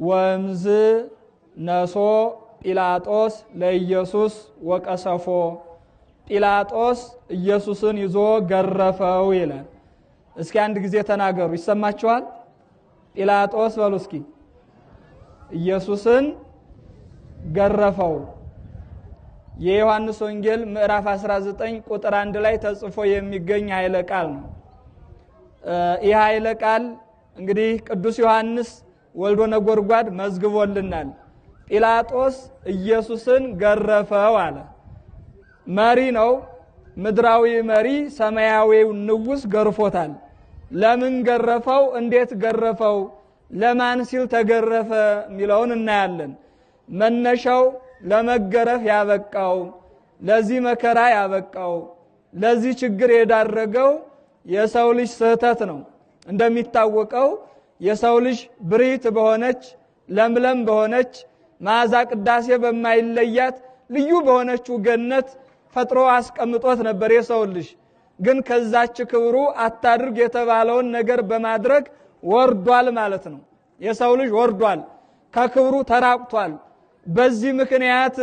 ወምዝ ነሶ ጲላጦስ ለኢየሱስ ወቀሰፎ ጲላጦስ ኢየሱስን ይዞ ገረፈው ይላል። እስኪ አንድ ጊዜ ተናገሩ፣ ይሰማችኋል? ጲላጦስ በሉ እስኪ ኢየሱስን ገረፈው። የዮሐንስ ወንጌል ምዕራፍ 19 ቁጥር 1 ላይ ተጽፎ የሚገኝ ኃይለ ቃል ነው። ይህ ኃይለ ቃል እንግዲህ ቅዱስ ዮሐንስ ወልዶ ነጎድጓድ መዝግቦልናል። ጲላጦስ ኢየሱስን ገረፈው አለ። መሪ ነው፣ ምድራዊ መሪ ሰማያዊው ንጉስ ገርፎታል። ለምን ገረፈው? እንዴት ገረፈው? ለማን ሲል ተገረፈ የሚለውን እናያለን። መነሻው ለመገረፍ ያበቃው፣ ለዚህ መከራ ያበቃው፣ ለዚህ ችግር የዳረገው የሰው ልጅ ስህተት ነው። እንደሚታወቀው የሰው ልጅ ብሪት በሆነች ለምለም በሆነች መዓዛ ቅዳሴ በማይለያት ልዩ በሆነችው ገነት ፈጥሮ አስቀምጦት ነበር። የሰው ልጅ ግን ከዛች ክብሩ አታድርግ የተባለውን ነገር በማድረግ ወርዷል ማለት ነው። የሰው ልጅ ወርዷል፣ ከክብሩ ተራቅቷል። በዚህ ምክንያት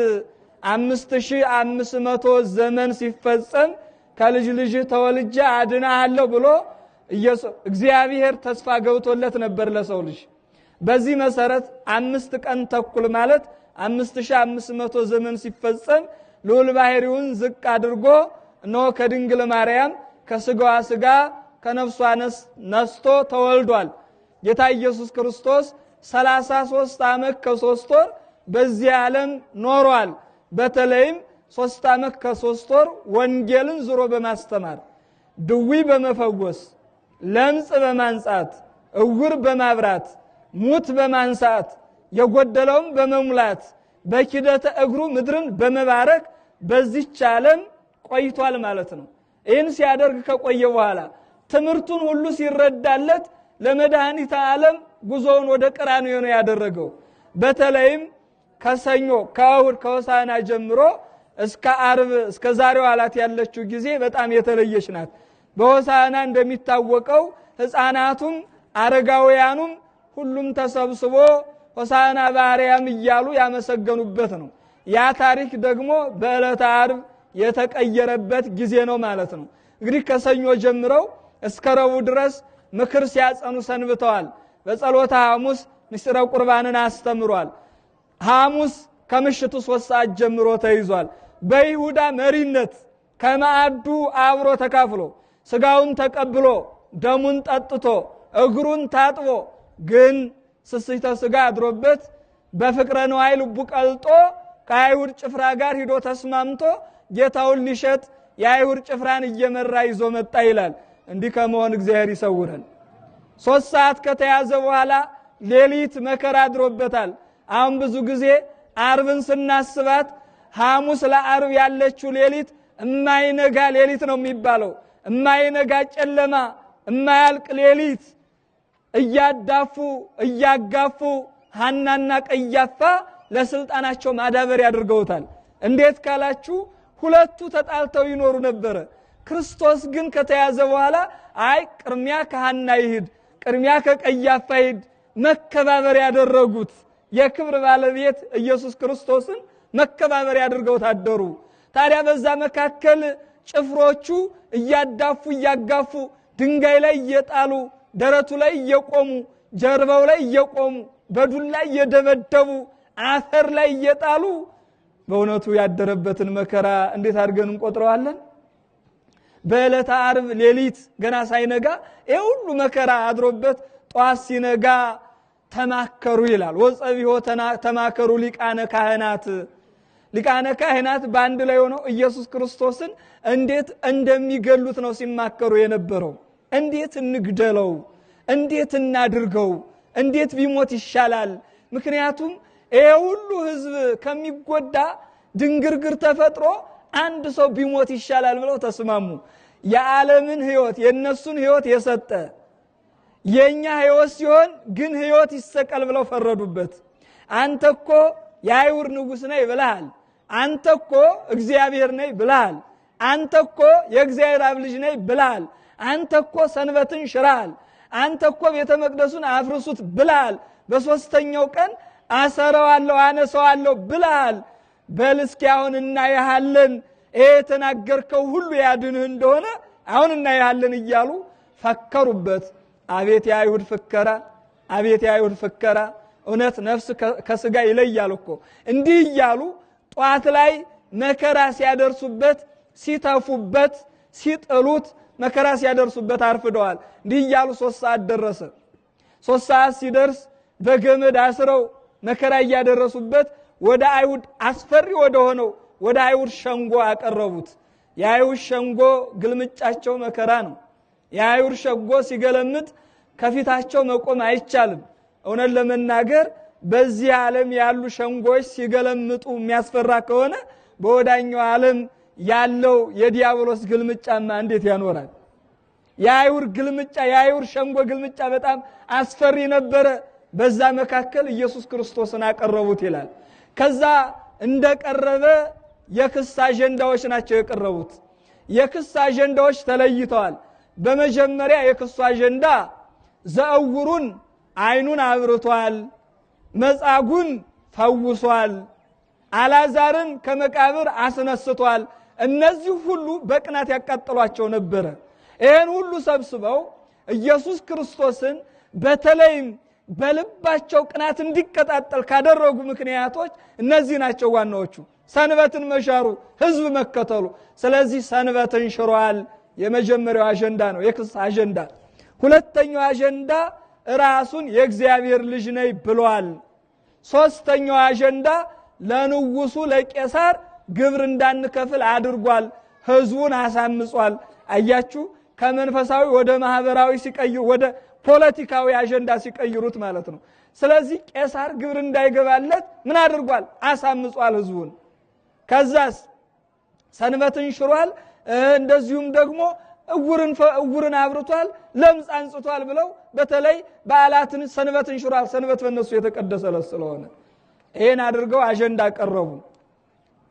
5500 ዘመን ሲፈጸም ከልጅ ልጅ ተወልጄ አድናለሁ ብሎ እግዚአብሔር ተስፋ ገብቶለት ነበር ለሰው ልጅ። በዚህ መሰረት 5 ቀን ተኩል ማለት 5500 ዘመን ሲፈጸም ልዑል ባህሪውን ዝቅ አድርጎ እነሆ ከድንግል ማርያም ከስጋዋ ስጋ ከነፍሷ ነስቶ ተወልዷል። ጌታ ኢየሱስ ክርስቶስ 33 ዓመት ከ3 ወር በዚህ ዓለም ኖሯል። በተለይም 3 ዓመት ከ3 ወር ወንጌልን ዙሮ በማስተማር ድዊ በመፈወስ ለምጽ በማንጻት እውር በማብራት ሙት በማንሳት የጎደለውን በመሙላት በኪደተ እግሩ ምድርን በመባረክ በዚህች ዓለም ቆይቷል ማለት ነው። ይህን ሲያደርግ ከቆየ በኋላ ትምህርቱን ሁሉ ሲረዳለት ለመድኃኒተ ዓለም ጉዞውን ወደ ቀራንዮ ነው ያደረገው። በተለይም ከሰኞ ከእሁድ ከሆሳዕና ጀምሮ እስከ ዓርብ እስከ ዛሬው ዕለት ያለችው ጊዜ በጣም የተለየች ናት። በሆሳዕና እንደሚታወቀው ሕፃናቱም አረጋውያኑም ሁሉም ተሰብስቦ ሆሳዕና በአርያም እያሉ ያመሰገኑበት ነው። ያ ታሪክ ደግሞ በዕለተ ዓርብ የተቀየረበት ጊዜ ነው ማለት ነው። እንግዲህ ከሰኞ ጀምረው እስከ ረቡዕ ድረስ ምክር ሲያጸኑ ሰንብተዋል። በጸሎተ ሐሙስ ምስጢረ ቁርባንን አስተምሯል። ሐሙስ ከምሽቱ 3 ሰዓት ጀምሮ ተይዟል። በይሁዳ መሪነት ከማዕዱ አብሮ ተካፍሎ ስጋውን ተቀብሎ ደሙን ጠጥቶ እግሩን ታጥቦ ግን ስስተ ስጋ አድሮበት በፍቅረ ነዋይ ልቡ ቀልጦ ከአይሁድ ጭፍራ ጋር ሂዶ ተስማምቶ ጌታውን ሊሸጥ የአይሁድ ጭፍራን እየመራ ይዞ መጣ ይላል። እንዲህ ከመሆን እግዚአብሔር ይሰውረን። 3 ሰዓት ከተያዘ በኋላ ሌሊት መከራ አድሮበታል። አሁን ብዙ ጊዜ ዓርብን ስናስባት ሐሙስ ለዓርብ ያለችው ሌሊት እማይነጋ ሌሊት ነው የሚባለው። እማይነጋ ጨለማ፣ እማያልቅ ሌሊት እያዳፉ እያጋፉ ሐናና ቀያፋ ለስልጣናቸው ማዳበሪያ አድርገውታል። እንዴት ካላችሁ ሁለቱ ተጣልተው ይኖሩ ነበር። ክርስቶስ ግን ከተያዘ በኋላ አይ ቅድሚያ ከሐና ይሂድ፣ ቅድሚያ ከቀያፋ ይሂድ መከባበር ያደረጉት የክብር ባለቤት ኢየሱስ ክርስቶስን መከባበር ያድርገው ታደሩ። ታዲያ በዛ መካከል ጭፍሮቹ እያዳፉ እያጋፉ ድንጋይ ላይ እየጣሉ ደረቱ ላይ እየቆሙ ጀርባው ላይ እየቆሙ በዱላ እየደበደቡ አፈር ላይ እየጣሉ በእውነቱ ያደረበትን መከራ እንዴት አድርገን እንቆጥረዋለን? በዕለተ ዓርብ ሌሊት ገና ሳይነጋ ይሄ ሁሉ መከራ አድሮበት ጧት ሲነጋ ተማከሩ ይላል። ወጸቢሆ ተማከሩ ሊቃነ ካህናት። ሊቃነ ካህናት በአንድ ላይ ሆነው ኢየሱስ ክርስቶስን እንዴት እንደሚገሉት ነው ሲማከሩ የነበረው። እንዴት እንግደለው፣ እንዴት እናድርገው፣ እንዴት ቢሞት ይሻላል? ምክንያቱም ይሄ ሁሉ ህዝብ ከሚጎዳ ድንግርግር ተፈጥሮ አንድ ሰው ቢሞት ይሻላል ብለው ተስማሙ። የዓለምን ህይወት የነሱን ህይወት የሰጠ የኛ ህይወት ሲሆን ግን ህይወት ይሰቀል ብለው ፈረዱበት። አንተኮ የአይሁድ ንጉስ ነኝ ብለሃል፣ አንተኮ እግዚአብሔር ነኝ ብለሃል፣ አንተኮ የእግዚአብሔር አብ ልጅ ነኝ ብለሃል፣ አንተኮ ሰንበትን ሽራል፣ አንተኮ ቤተ መቅደሱን አፍርሱት ብለሃል። በሶስተኛው ቀን አሰረዋለሁ አነሳዋለሁ ብለሃል። በል እስኪ አሁን እናያለን፣ ይሄ የተናገርከው ሁሉ ያድንህ እንደሆነ አሁን እናያለን እያሉ ፈከሩበት። አቤት የአይሁድ ፍከራ! አቤት የአይሁድ ፍከራ! እውነት ነፍስ ከስጋ ይለያል እኮ። እንዲህ እያሉ ጧት ላይ መከራ ሲያደርሱበት፣ ሲተፉበት፣ ሲጥሉት መከራ ሲያደርሱበት አርፍደዋል። እንዲህ እያሉ 3 ሰዓት ደረሰ። 3 ሰዓት ሲደርስ በገመድ አስረው መከራ እያደረሱበት ወደ አይሁድ አስፈሪ ወደ ሆነው ወደ አይሁድ ሸንጎ አቀረቡት። የአይሁድ ሸንጎ ግልምጫቸው መከራ ነው። የአይሁድ ሸንጎ ሲገለምጥ ከፊታቸው መቆም አይቻልም። እውነት ለመናገር በዚህ ዓለም ያሉ ሸንጎች ሲገለምጡ የሚያስፈራ ከሆነ በወዳኛው ዓለም ያለው የዲያብሎስ ግልምጫማ እንዴት ያኖራል? የአይሁድ ግልምጫ፣ የአይሁድ ሸንጎ ግልምጫ በጣም አስፈሪ ነበረ። በዛ መካከል ኢየሱስ ክርስቶስን አቀረቡት ይላል። ከዛ እንደቀረበ የክስ አጀንዳዎች ናቸው የቀረቡት። የክስ አጀንዳዎች ተለይተዋል። በመጀመሪያ የክሱ አጀንዳ ዘእውሩን አይኑን አብርቷል፣ መጻጉን ፈውሷል፣ አልዓዛርን ከመቃብር አስነስቷል። እነዚህ ሁሉ በቅናት ያቃጠሏቸው ነበረ። ይህን ሁሉ ሰብስበው ኢየሱስ ክርስቶስን በተለይም በልባቸው ቅናት እንዲቀጣጠል ካደረጉ ምክንያቶች እነዚህ ናቸው ዋናዎቹ። ሰንበትን መሻሩ፣ ህዝብ መከተሉ። ስለዚህ ሰንበትን ሽሯል። የመጀመሪያው አጀንዳ ነው፣ የክስ አጀንዳ። ሁለተኛው አጀንዳ ራሱን የእግዚአብሔር ልጅ ነኝ ብሏል። ሶስተኛው አጀንዳ ለንጉሱ ለቄሳር ግብር እንዳንከፍል አድርጓል። ህዝቡን አሳምጿል። አያችሁ፣ ከመንፈሳዊ ወደ ማህበራዊ ሲቀይሩ፣ ወደ ፖለቲካዊ አጀንዳ ሲቀይሩት ማለት ነው። ስለዚህ ቄሳር ግብር እንዳይገባለት ምን አድርጓል? አሳምጿል ህዝቡን። ከዛስ ሰንበትን ሽሯል። እንደዚሁም ደግሞ እውርን አብርቷል፣ ለምጽ አንጽቷል ብለው በተለይ በዓላትን ሰንበትን ሽሯል። ሰንበት በእነሱ የተቀደሰ ስለሆነ ይሄን አድርገው አጀንዳ ቀረቡ።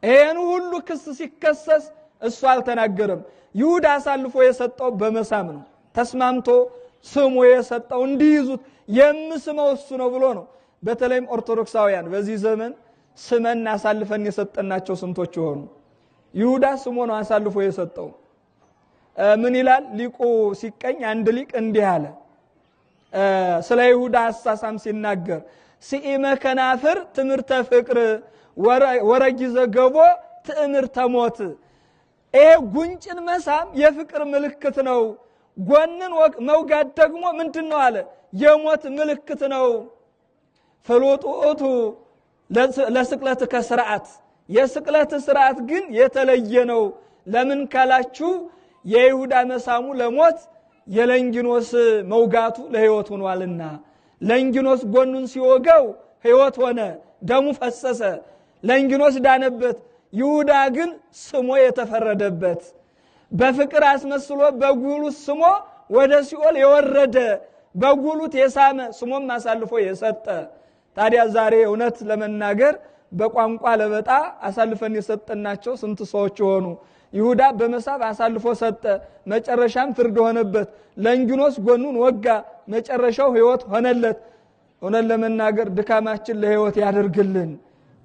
ይሄን ሁሉ ክስ ሲከሰስ እሱ አልተናገረም። ይሁዳ አሳልፎ የሰጠው በመሳም ነው። ተስማምቶ ስሙ የሰጠው እንዲይዙት የምስመው እሱ ነው ብሎ ነው። በተለይም ኦርቶዶክሳውያን በዚህ ዘመን ስመን አሳልፈን የሰጠናቸው ስንቶች ይሆኑ? ይሁዳ ስሙ ነው አሳልፎ የሰጠው። ምን ይላል ሊቁ ሲቀኝ? አንድ ሊቅ እንዲህ አለ ስለ ይሁዳ አሳሳም ሲናገር፣ ሲኢመ ከናፍር ትምህርተ ፍቅር ወረጊዘ ገቦ ትዕምርተ ሞት። ይሄ ጉንጭን መሳም የፍቅር ምልክት ነው። ጎንን መውጋት ደግሞ ምንድነው አለ? የሞት ምልክት ነው። ፍሉጡቱ ለስቅለት ከስርዓት፣ የስቅለት ስርዓት ግን የተለየ ነው። ለምን ካላችሁ የይሁዳ መሳሙ ለሞት፣ የለንጊኖስ መውጋቱ ለህይወት ሆኗልና። ለንጊኖስ ጎኑን ሲወጋው ህይወት ሆነ፣ ደሙ ፈሰሰ፣ ለንጊኖስ ዳነበት። ይሁዳ ግን ስሞ የተፈረደበት፣ በፍቅር አስመስሎ በጉሉት ስሞ ወደ ሲኦል የወረደ፣ በጉሉት የሳመ ስሞም አሳልፎ የሰጠ። ታዲያ ዛሬ እውነት ለመናገር በቋንቋ ለበጣ አሳልፈን የሰጠናቸው ስንት ሰዎች ሆኑ? ይሁዳ በመሳብ አሳልፎ ሰጠ፣ መጨረሻም ፍርድ ሆነበት። ለንጊኖስ ጎኑን ወጋ፣ መጨረሻው ህይወት ሆነለት። እውነት ለመናገር ድካማችን ለህይወት ያደርግልን።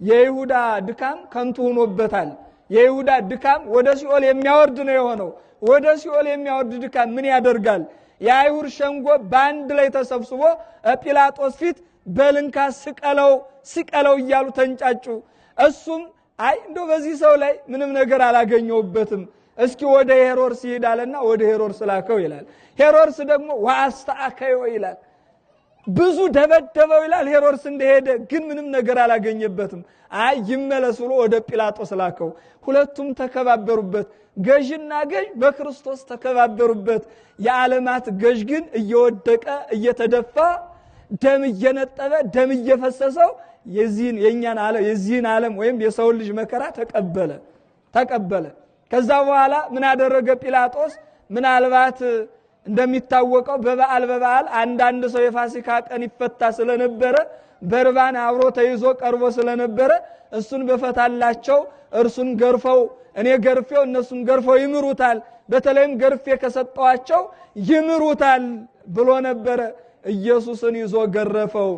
የይሁዳ ድካም ከንቱ ሆኖበታል። የይሁዳ ድካም ወደ ሲኦል የሚያወርድ ነው የሆነው። ወደ ሲኦል የሚያወርድ ድካም ምን ያደርጋል? የአይሁድ ሸንጎ በአንድ ላይ ተሰብስቦ ጲላጦስ ፊት በልንካ ስቀለው እያሉ ተንጫጩ። እሱም አይ እንደው በዚህ ሰው ላይ ምንም ነገር አላገኘውበትም፣ እስኪ ወደ ሄሮድስ ይሄዳልና ወደ ሄሮድስ ላከው ይላል። ሄሮድስ ደግሞ ወአስተአከዮ ይላል፣ ብዙ ደበደበው ይላል። ሄሮድስ እንደሄደ ግን ምንም ነገር አላገኘበትም። አይ ይመለስ ብሎ ወደ ጲላጦስ ላከው። ሁለቱም ተከባበሩበት። ገዥና ገዥ በክርስቶስ ተከባበሩበት። የዓለማት ገዥ ግን እየወደቀ እየተደፋ ደም እየነጠበ ደም እየፈሰሰው የዚህን ዓለም ወይም የሰው ልጅ መከራ ተቀበለ። ከዛ በኋላ ምን አደረገ ጲላጦስ? ምናልባት እንደሚታወቀው በበዓል አንዳንድ ሰው የፋሲካ ቀን ይፈታ ስለነበረ በርባን አብሮ ተይዞ ቀርቦ ስለነበረ እሱን በፈታላቸው እርሱን ገርፈው እኔ ገርፌው እነሱን ገርፈው ይምሩታል፣ በተለይም ገርፌ ከሰጠዋቸው ይምሩታል ብሎ ነበረ። ኢየሱስን ይዞ ገረፈው።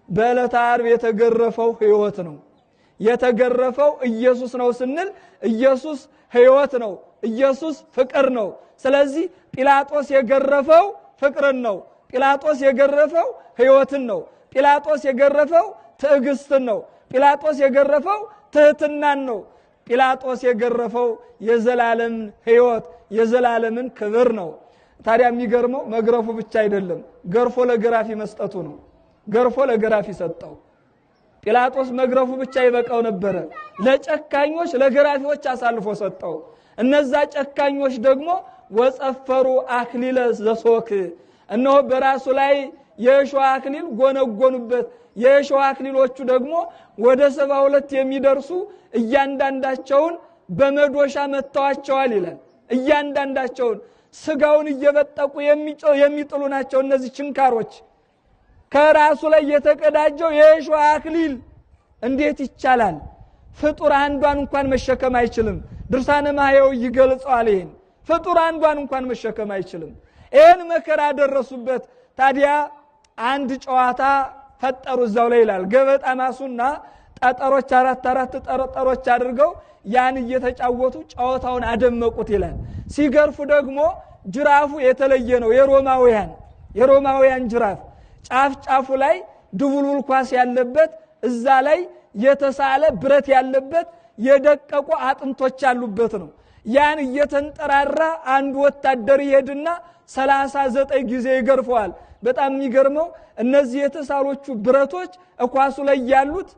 በዕለተ ዓርብ የተገረፈው ሕይወት ነው። የተገረፈው ኢየሱስ ነው ስንል ኢየሱስ ሕይወት ነው፣ ኢየሱስ ፍቅር ነው። ስለዚህ ጲላጦስ የገረፈው ፍቅርን ነው። ጲላጦስ የገረፈው ሕይወትን ነው። ጲላጦስ የገረፈው ትዕግስትን ነው። ጲላጦስ የገረፈው ትህትናን ነው። ጲላጦስ የገረፈው የዘላለም ሕይወት የዘላለምን ክብር ነው። ታዲያ የሚገርመው መግረፉ ብቻ አይደለም፣ ገርፎ ለገራፊ መስጠቱ ነው። ገርፎ ለገራፊ ሰጠው። ጲላጦስ መግረፉ ብቻ ይበቃው ነበረ። ለጨካኞች ለገራፊዎች አሳልፎ ሰጠው። እነዛ ጨካኞች ደግሞ ወጸፈሩ አክሊለ ዘሶክ፣ እነሆ በራሱ ላይ የእሾህ አክሊል ጎነጎኑበት። የእሾህ አክሊሎቹ ደግሞ ወደ 72 የሚደርሱ እያንዳንዳቸውን በመዶሻ መተዋቸዋል ይላል። እያንዳንዳቸውን ስጋውን እየበጠቁ የሚጥሉ ናቸው እነዚህ ችንካሮች። ከራሱ ላይ የተቀዳጀው የእሾህ አክሊል እንዴት ይቻላል? ፍጡር አንዷን እንኳን መሸከም አይችልም። ድርሳነ ማህየው ይገልጸዋል። ይሄን ፍጡር አንዷን እንኳን መሸከም አይችልም። ይሄን መከራ ደረሱበት። ታዲያ አንድ ጨዋታ ፈጠሩ እዛው ላይ ይላል። ገበጣ ማሱና ጠጠሮች አራት ጠጠሮች አድርገው ያን እየተጫወቱ ጨዋታውን አደመቁት ይላል። ሲገርፉ ደግሞ ጅራፉ የተለየ ነው። የሮማውያን ጅራፍ ጫፍ ጫፉ ላይ ድቡልቡል ኳስ ያለበት፣ እዛ ላይ የተሳለ ብረት ያለበት የደቀቁ አጥንቶች ያሉበት ነው። ያን እየተንጠራራ አንድ ወታደር ይሄድና 39 ጊዜ ይገርፈዋል። በጣም የሚገርመው እነዚህ የተሳሎቹ ብረቶች ኳሱ ላይ ያሉት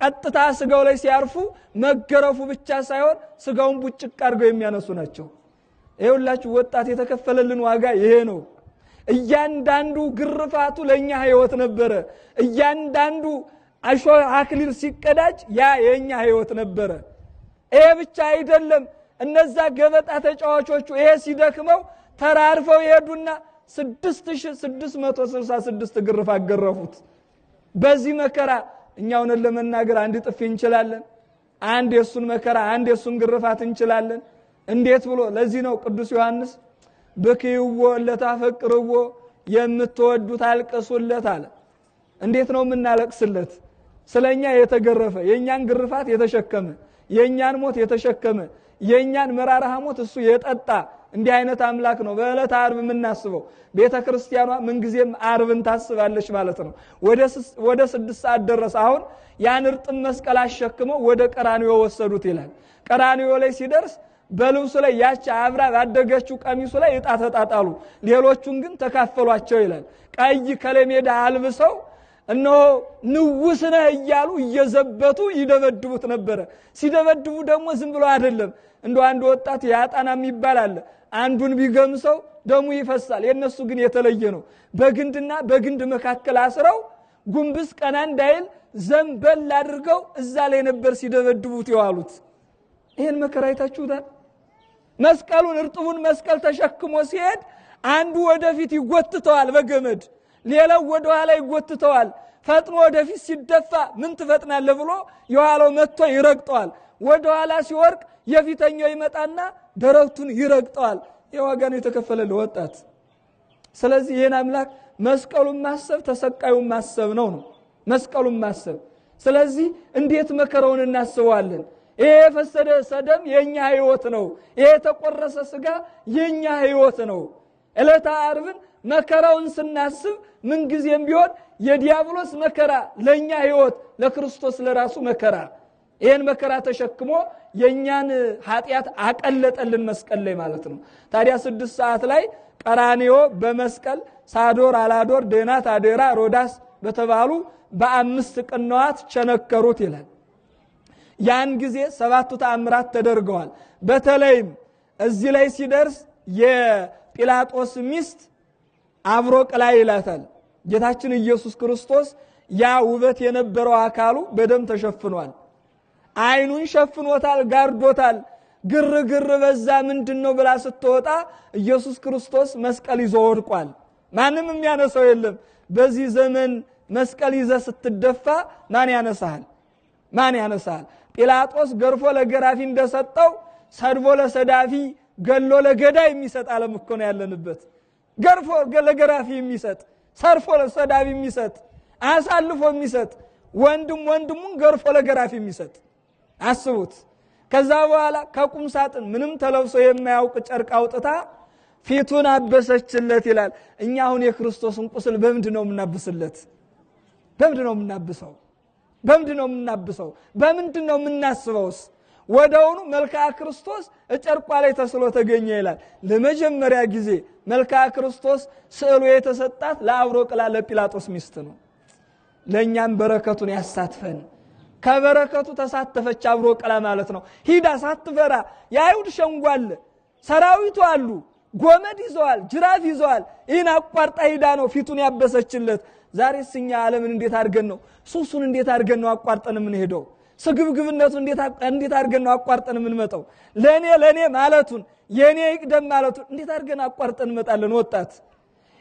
ቀጥታ ስጋው ላይ ሲያርፉ መገረፉ ብቻ ሳይሆን ስጋውን ቡጭቅ አድርገው የሚያነሱ ናቸው። ይኸውላችሁ ወጣት የተከፈለልን ዋጋ ይሄ ነው። እያንዳንዱ ግርፋቱ ለኛ ሕይወት ነበረ። እያንዳንዱ እሾህ አክሊል ሲቀዳጅ ያ የኛ ሕይወት ነበረ። ይሄ ብቻ አይደለም። እነዛ ገበጣ ተጫዋቾቹ ይሄ ሲደክመው ተራርፈው ይሄዱና 6666 ግርፋት ገረፉት። በዚህ መከራ እኛውን ለመናገር አንድ ጥፊ እንችላለን? አንድ የሱን መከራ አንድ የሱን ግርፋት እንችላለን? እንዴት ብሎ ለዚህ ነው ቅዱስ ዮሐንስ በክይዎ ለታፈቅርዎ የምትወዱት አልቅሱለት አለ። እንዴት ነው የምናለቅስለት? ስለኛ የተገረፈ የኛን ግርፋት የተሸከመ የኛን ሞት የተሸከመ የኛን መራራ ሞት እሱ የጠጣ እንዲህ አይነት አምላክ ነው በዕለተ ዓርብ የምናስበው። ቤተክርስቲያኗ ምንጊዜም ዓርብን ታስባለች ማለት ነው። ወደ 6 ሰዓት ደረሰ። አሁን ያን እርጥብ መስቀል አሸክመው ወደ ቀራንዮ ወሰዱት ይላል። ቀራንዮ ላይ ሲደርስ በልብሱ ላይ ያቺ አብራ ባደገችው ቀሚሱ ላይ ዕጣ ተጣጣሉ። ሌሎቹን ግን ተካፈሏቸው ይላል። ቀይ ከለሜዳ አልብሰው እነሆ ንጉሥ ነህ እያሉ እየዘበቱ ይደበድቡት ነበረ። ሲደበድቡ ደግሞ ዝም ብሎ አይደለም። እንደው አንድ ወጣት ያጣና የሚባል አለ። አንዱን ቢገምሰው ደሙ ይፈሳል። የነሱ ግን የተለየ ነው። በግንድና በግንድ መካከል አስረው ጉንብስ ቀና እንዳይል ዘንበል አድርገው እዛ ላይ ነበር ሲደበድቡት የዋሉት። ይሄን መከራ አይታችሁታል? መስቀሉን እርጥቡን መስቀል ተሸክሞ ሲሄድ አንዱ ወደፊት ይጎትተዋል በገመድ፣ ሌላው ወደ ኋላ ይጎትተዋል። ፈጥኖ ወደፊት ሲደፋ ምን ትፈጥናለህ ብሎ የኋላው መጥቶ ይረግጠዋል። ወደ ኋላ ሲወርቅ የፊተኛው ይመጣና ደረቱን ይረግጠዋል። የዋጋ ነው የተከፈለለ ወጣት። ስለዚህ ይሄን አምላክ መስቀሉን ማሰብ ተሰቃዩን ማሰብ ነው መስቀሉን ማሰብ። ስለዚህ እንዴት መከራውን እናስበዋለን? ይሄ የፈሰሰ ደም የኛ ሕይወት ነው። ይሄ የተቆረሰ ስጋ የኛ ሕይወት ነው። ዕለተ ዓርብን መከራውን ስናስብ ምን ጊዜም ቢሆን የዲያብሎስ መከራ ለኛ ሕይወት ለክርስቶስ ለራሱ መከራ፣ ይሄን መከራ ተሸክሞ የኛን ኃጢያት አቀለጠልን መስቀል ላይ ማለት ነው። ታዲያ 6 ሰዓት ላይ ቀራንዮ በመስቀል ሳዶር፣ አላዶር፣ ዴናት፣ አዴራ፣ ሮዳስ በተባሉ በ5 ቅንዋት ቸነከሩት ይላል። ያን ጊዜ 7 ተአምራት ተደርገዋል። በተለይም እዚህ ላይ ሲደርስ የጲላጦስ ሚስት አብሮ ቅላ ይላታል። ጌታችን ኢየሱስ ክርስቶስ ያ ውበት የነበረው አካሉ በደም ተሸፍኗል። አይኑን ሸፍኖታል፣ ጋርዶታል። ግርግር በዛ ምንድነው ብላ ስትወጣ ኢየሱስ ክርስቶስ መስቀል ይዞ ወድቋል። ማንም የሚያነሳው የለም። በዚህ ዘመን መስቀል ይዘ ስትደፋ ማን ያነሳል? ማን ያነሳል? ጲላጦስ ገርፎ ለገራፊ እንደሰጠው ሰድቦ ለሰዳፊ ገሎ ለገዳይ የሚሰጥ ዓለም እኮ ነው ያለንበት። ገርፎ ለገራፊ የሚሰጥ ሰርፎ ለሰዳፊ የሚሰጥ አሳልፎ የሚሰጥ ወንድሙን ገርፎ ለገራፊ የሚሰጥ አስቡት። ከዛ በኋላ ከቁም ሳጥን ምንም ተለብሶ የማያውቅ ጨርቅ አውጥታ ፊቱን አበሰችለት ይላል። እኛ አሁን የክርስቶስን ቁስል በምንድን ነው የምናብስለት? በምንድን ነው የምናብሰው? በምንድን ነው የምናብሰው? በምንድን ነው የምናስበውስ? ወደውኑ መልክዓ ክርስቶስ ጨርቋ ላይ ተስሎ ተገኘ ይላል። ለመጀመሪያ ጊዜ መልክዓ ክርስቶስ ስዕሉ የተሰጣት ለአብሮቅላ ለጲላጦስ ሚስት ነው። ለእኛም በረከቱን ያሳትፈን። ከበረከቱ ተሳተፈች አብሮቅላ ማለት ነው። ሂዳ ሳትፈራ የአይሁድ ሸንጓል ሰራዊቱ አሉ፣ ጎመድ ይዘዋል፣ ጅራፍ ይዘዋል። ይህን አቋርጣ ሂዳ ነው ፊቱን ያበሰችለት። ዛሬስ እኛ ዓለምን እንዴት አድርገን ነው ሱሱን እንዴት አድርገን ነው አቋርጠን የምንሄደው? ስግብግብነቱን እንዴት አድርገን ነው አቋርጠን የምንመጣው? ለኔ ማለቱን የኔ ይቅደም ማለቱን እንዴት አድርገን አቋርጠን እንመጣለን? ወጣት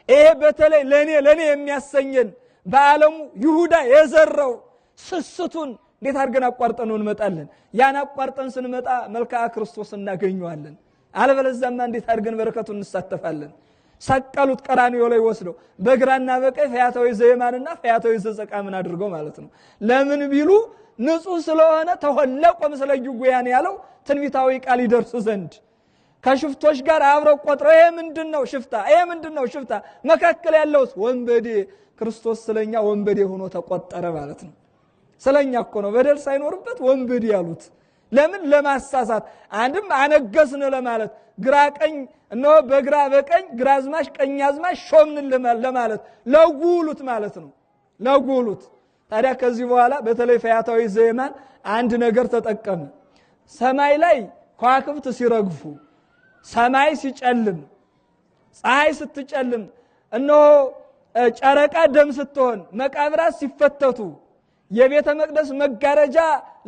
ይሄ በተለይ ለኔ የሚያሰኘን በዓለሙ ይሁዳ የዘራው ስስቱን እንዴት አድርገን አቋርጠን እንመጣለን? ያን አቋርጠን ስንመጣ መልክዓ ክርስቶስ እናገኘዋለን። አለበለዚያማ እንዴት አድርገን በረከቱን እንሳተፋለን? ሰቀሉት ቀራንዮ ላይ ወስደው በግራና በቀኝ ፈያታዊ ዘየማንና ፈያታዊ ዘጸቃምን አድርገው ማለት ነው። ለምን ቢሉ ንጹህ ስለሆነ ተወለቆ ምስለ ጉያን ያለው ትንቢታዊ ቃል ይደርስ ዘንድ ከሽፍቶች ጋር አብረው ቆጥረው ይሄ ምንድነው ሽፍታ? ይሄ ምንድነው ሽፍታ? መካከል ያለውስ ወንበዴ። ክርስቶስ ስለኛ ወንበዴ ሆኖ ተቆጠረ ማለት ነው። ስለኛ እኮ ነው በደል ሳይኖርበት ወንበዴ ያሉት። ለምን? ለማሳሳት። አንድም አነገስን ለማለት ግራ ቀኝ እነሆ በግራ በቀኝ ግራዝማሽ ቀኛዝማሽ ሾምን ለማለት ለጉሉት ማለት ነው። ለጉሉት። ታዲያ ከዚህ በኋላ በተለይ ፈያታዊ ዘየማን አንድ ነገር ተጠቀመ። ሰማይ ላይ ከዋክብት ሲረግፉ፣ ሰማይ ሲጨልም፣ ፀሐይ ስትጨልም፣ እነሆ ጨረቃ ደም ስትሆን፣ መቃብራት ሲፈተቱ፣ የቤተ መቅደስ መጋረጃ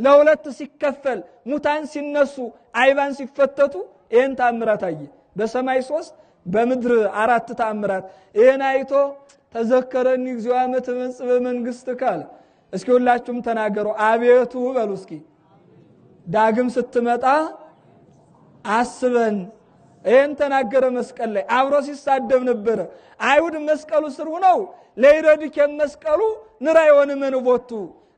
ለሁለት ሲከፈል፣ ሙታን ሲነሱ፣ አይባን ሲፈተቱ ይህን ተአምራት አየ። በሰማይ 3 በምድር 4 ተአምራት። ይህን አይቶ ተዘከረኒ እግዚኦ አመ ትመጽእ በመንግሥትከ አለ። እስኪ ሁላችሁም ተናገሩ አቤቱ በሉ እስኪ። ዳግም ስትመጣ አስበን። ይህን ተናገረ መስቀል ላይ አብሮ ሲሳደብ ነበረ። አይሁድ መስቀሉ ስር ሆነው ለይረድከ መስቀሉ ንራዮን መንቦቱ፣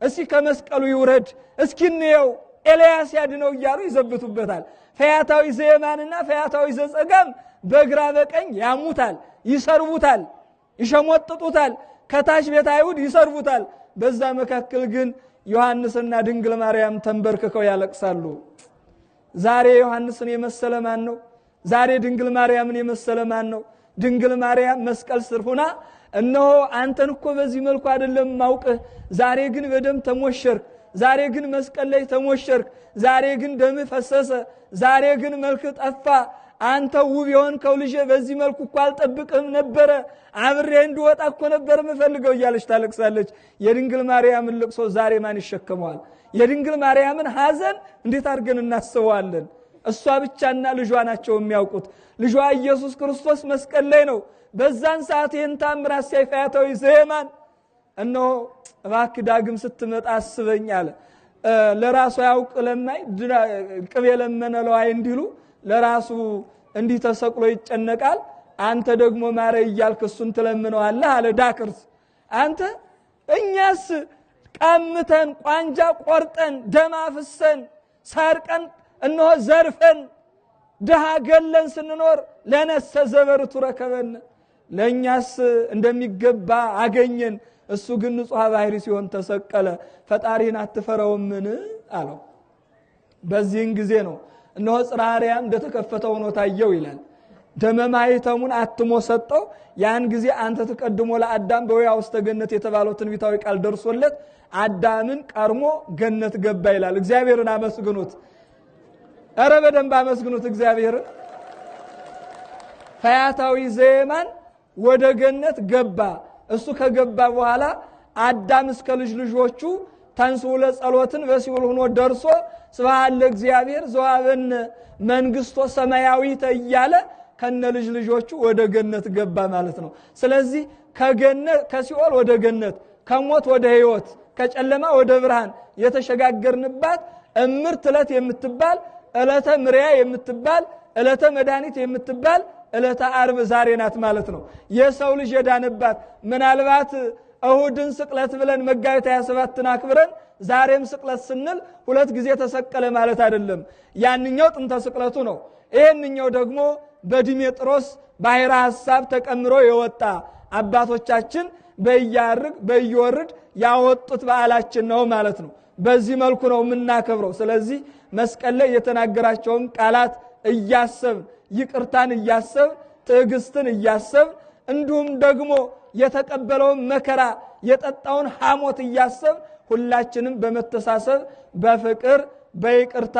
እስኪ ከመስቀሉ ይውረድ እስኪ እንየው ኤልያስ ያድነው እያሉ ይዘብቱበታል። ፈያታዊ ዘየማንና ፈያታዊ ዘጸጋም በግራ በቀኝ ያሙታል፣ ይሰርቡታል፣ ይሸሞጥጡታል። ከታች ቤተ አይሁድ ይሰርቡታል። በዛ መካከል ግን ዮሐንስና ድንግል ማርያም ተንበርክከው ያለቅሳሉ። ዛሬ ዮሐንስን የመሰለ ማን ነው? ዛሬ ድንግል ማርያምን የመሰለ ማን ነው? ድንግል ማርያም መስቀል ስር ሆና እነሆ አንተን እኮ በዚህ መልኩ አይደለም ማውቅህ፣ ዛሬ ግን በደም ተሞሸርክ፣ ዛሬ ግን መስቀል ላይ ተሞሸርክ፣ ዛሬ ግን ደም ፈሰሰ፣ ዛሬ ግን መልክ ጠፋ፣ አንተ ውብ የሆንከው ልጄ በዚህ መልኩ እኮ አልጠብቅህም ነበረ፣ አብሬ እንድወጣ እኮ ነበር የምፈልገው እያለች ታለቅሳለች። የድንግል ማርያምን ልቅሶ ዛሬ ማን ይሸከመዋል? የድንግል ማርያምን ሐዘን እንዴት አድርገን እናስበዋለን? እሷ ብቻና ልጇ ናቸው የሚያውቁት። ልጇ ኢየሱስ ክርስቶስ መስቀል ላይ ነው። በዛን ሰዓት ይህን ተአምራት ሲያይ ፈያታዊ ዘየማን እነሆ እባክህ ዳግም ስትመጣ አስበኝ አለ። ለራሱ ያውቅ ለማይ ቅቤ ለመነ ለዋይ እንዲሉ ለራሱ እንዲህ ተሰቅሎ ይጨነቃል። አንተ ደግሞ ማረ እያልክ እሱን ትለምነዋለህ አለ ዳክርስ። አንተ እኛስ ቀምተን ቋንጃ ቆርጠን ደም አፍሰን ሰርቀን እነሆ ዘርፈን ድሃ ገለን ስንኖር ለነሰ ዘበርቱ ረከበን፣ ለእኛስ እንደሚገባ አገኘን። እሱ ግን ንጹሐ ባህሪ ሲሆን ተሰቀለ። ፈጣሪን አትፈረውምን አለው። በዚህን ጊዜ ነው እነሆ ጽርሐ አርያም እንደተከፈተ ሆኖ ታየው ይላል። ደመ ማኅተሙን አትሞ ሰጠው። ያን ጊዜ አንተ ተቀድሞ ለአዳም በወያ ውስተ ገነት የተባለው ትንቢታዊ ቃል ደርሶለት አዳምን ቀርሞ ገነት ገባ ይላል። እግዚአብሔርን አመስግኑት። ኧረ በደንብ አመስግኑት እግዚአብሔርን። ፈያታዊ ዘየማን ወደ ገነት ገባ። እሱ ከገባ በኋላ አዳም እስከ ልጆቹ ተንሥኡ ለጸሎትን በሲኦል ሆኖ ደርሶ ስብሐት ለእግዚአብሔር ዘወሀበነ መንግሥቶ ሰማያዊተ እያለ ከነ ልጆቹ ወደ ገነት ገባ ማለት ነው። ስለዚህ ከሲኦል ወደ ገነት፣ ከሞት ወደ ሕይወት፣ ከጨለማ ወደ ብርሃን የተሸጋገርንባት እምርት ዕለት የምትባል ዕለተ ምርያ የምትባል ዕለተ መድኃኒት የምትባል ዕለተ ዓርብ ዛሬ ናት ማለት ነው። የሰው ልጅ የዳነባት ምናልባት እሁድን ስቅለት ብለን መጋቢት 27ን አክብረን ዛሬም ስቅለት ስንል ሁለት ጊዜ ተሰቀለ ማለት አይደለም። ያንኛው ጥንተ ስቅለቱ ነው። ይሄንኛው ደግሞ በዲሜጥሮስ ባሕረ ሐሳብ ተቀምሮ የወጣ አባቶቻችን በያርግ በይወርድ ያወጡት በዓላችን ነው ማለት ነው። በዚህ መልኩ ነው የምናከብረው። ስለዚህ መስቀል ላይ የተናገራቸውን ቃላት እያሰብን ይቅርታን እያሰብን ትዕግስትን እያሰብን እንዲሁም ደግሞ የተቀበለውን መከራ የጠጣውን ሐሞት እያሰብን ሁላችንም በመተሳሰብ በፍቅር በይቅርታ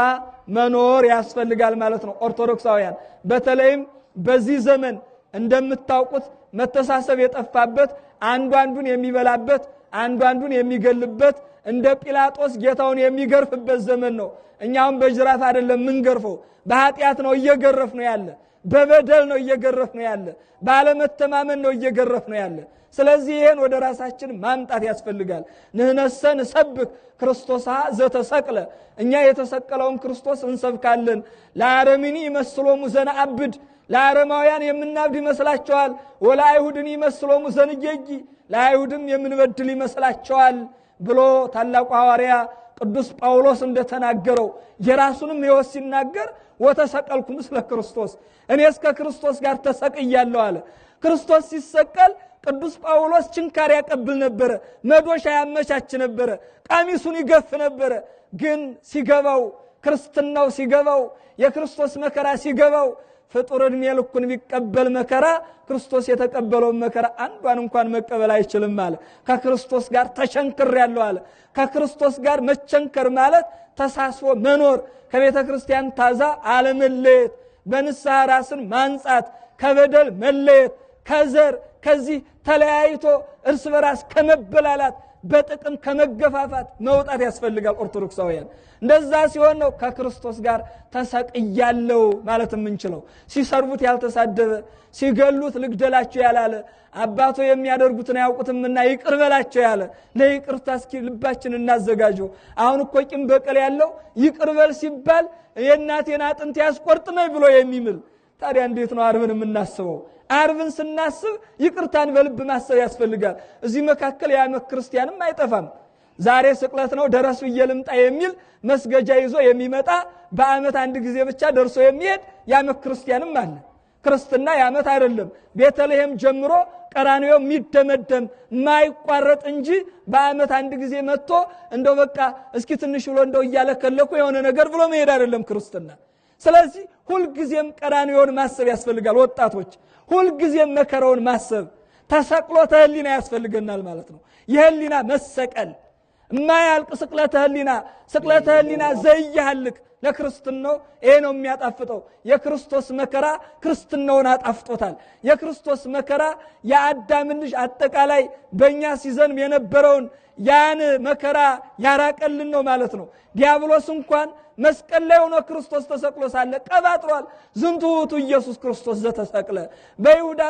መኖር ያስፈልጋል ማለት ነው። ኦርቶዶክሳውያን በተለይም በዚህ ዘመን እንደምታውቁት መተሳሰብ የጠፋበት አንዱ አንዱን የሚበላበት አንዱ አንዱን የሚገልበት እንደ ጲላጦስ ጌታውን የሚገርፍበት ዘመን ነው። እኛም በጅራፍ አይደለም ምንገርፈው፣ በኃጢአት ነው እየገረፍ ነው ያለ፣ በበደል ነው እየገረፍ ነው ያለ፣ ባለመተማመን ነው እየገረፍ ነው ያለ። ስለዚህ ይሄን ወደ ራሳችን ማምጣት ያስፈልጋል። ንህነሰን ሰብክ ክርስቶስ ዘተሰቅለ፣ እኛ የተሰቀለውን ክርስቶስ እንሰብካለን። ለአረሚኒ ይመስሎሙ ዘነአብድ፣ ለአረማውያን የምናብድ ይመስላቸዋል። ወለአይሁድን ይመስሎሙ ዘንጌጊ፣ ለአይሁድም የምንበድል ይመስላቸዋል ብሎ ታላቁ ሐዋርያ ቅዱስ ጳውሎስ እንደተናገረው የራሱንም ሕይወት ሲናገር ወተሰቀልኩ ምስለ ክርስቶስ፣ እኔ እስከ ክርስቶስ ጋር ተሰቅያለሁ አለ። ክርስቶስ ሲሰቀል ቅዱስ ጳውሎስ ችንካር ያቀብል ነበረ፣ መዶሻ ያመቻች ነበረ፣ ቀሚሱን ይገፍ ነበረ። ግን ሲገባው ክርስትናው ሲገባው የክርስቶስ መከራ ሲገባው ፍጡር ዕድሜ ልኩን ቢቀበል መከራ ክርስቶስ የተቀበለውን መከራ አንዷን እንኳን መቀበል አይችልም አለ። ከክርስቶስ ጋር ተቸንክሬያለሁ አለ። ከክርስቶስ ጋር መቸንከር ማለት ተሳስቦ መኖር፣ ከቤተ ክርስቲያን ታዛ አለመለየት፣ በንስሐ ራስን ማንጻት፣ ከበደል መለየት፣ ከዘር ከዚህ ተለያይቶ እርስ በራስ ከመበላላት በጥቅም ከመገፋፋት መውጣት ያስፈልጋል። ኦርቶዶክሳውያን እንደዛ ሲሆን ነው ከክርስቶስ ጋር ተሰቅያለሁ ማለት የምንችለው። ሲሰርቡት ያልተሳደበ፣ ሲገሉት ልግደላቸው ያላለ፣ አባቶ የሚያደርጉትን አያውቁትምና ይቅር በላቸው ያለ፣ ለይቅርታ እስኪ ልባችን እናዘጋጀው። አሁን እኮ ቂም በቀል ያለው ይቅር በል ሲባል የእናቴን አጥንት ያስቆርጥመኝ ብሎ የሚምል። ታዲያ እንዴት ነው ዓርብን የምናስበው? ዓርብን ስናስብ ይቅርታን በልብ ማሰብ ያስፈልጋል። እዚህ መካከል የዓመት ክርስቲያንም አይጠፋም። ዛሬ ስቅለት ነው ደረስ ብዬ ልምጣ የሚል መስገጃ ይዞ የሚመጣ በዓመት አንድ ጊዜ ብቻ ደርሶ የሚሄድ የዓመት ክርስቲያንም አለ። ክርስትና የዓመት አይደለም። ቤተልሔም ጀምሮ ቀራንዮ የሚደመደም ማይቋረጥ እንጂ በዓመት አንድ ጊዜ መጥቶ እንደው በቃ እስኪ ትንሽ ብሎ እንደው እያለከለኩ የሆነ ነገር ብሎ መሄድ አይደለም ክርስትና። ስለዚህ ሁልጊዜም ቀራንዮን ማሰብ ያስፈልጋል። ወጣቶች ሁልጊዜም መከራውን ማሰብ፣ ተሰቅሎ ተህሊና ያስፈልገናል ማለት ነው። የህሊና መሰቀል የማያልቅ ስቅለተ ህሊና ዘይያልቅ ለክርስትናው ይሄ ነው የሚያጣፍጠው። የክርስቶስ መከራ ክርስትናውን አጣፍጦታል። የክርስቶስ መከራ የአዳምን ልጅ አጠቃላይ በእኛ ሲዘንም የነበረውን ያን መከራ ያራቀልን ነው ማለት ነው። ዲያብሎስ እንኳን መስቀል ላይ ሆኖ ክርስቶስ ተሰቅሎ ሳለ ቀባጥሯል። ዝንቱ ውእቱ ኢየሱስ ክርስቶስ ዘተሰቅለ፣ በይሁዳ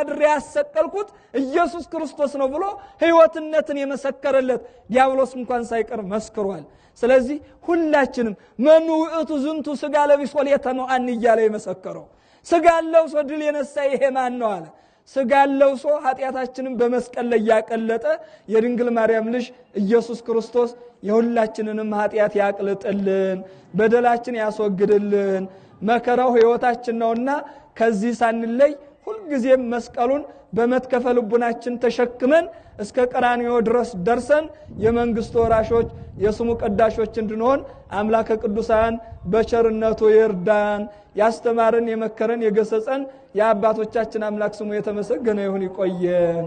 ድሬ ያሰቀልኩት ኢየሱስ ክርስቶስ ነው ብሎ ሕይወትነትን የመሰከረለት ዲያብሎስ እንኳን ሳይቀር መስክሯል። ስለዚህ ሁላችንም መኑ ውእቱ ዝንቱ ሥጋ ለቢሶ ሌተኖአን እያለ የመሰከረው ሥጋ ለብሶ ድል የነሳ ይሄ ማን ነው አለ። ሥጋ ለብሶ ኃጢአታችንን በመስቀል ላይ ያቀለጠ የድንግል ማርያም ልጅ ኢየሱስ ክርስቶስ የሁላችንንም ኃጢአት ያቅልጥልን፣ በደላችን ያስወግድልን። መከራው ሕይወታችን ነውና ከዚህ ሳንለይ ሁልጊዜም መስቀሉን በመትከፈ ልቡናችን ተሸክመን እስከ ቀራንዮ ድረስ ደርሰን የመንግስቱ ወራሾች የስሙ ቀዳሾች እንድንሆን አምላከ ቅዱሳን በቸርነቱ ይርዳን። ያስተማረን የመከረን የገሰጸን የአባቶቻችን አምላክ ስሙ የተመሰገነ ይሁን። ይቆየን።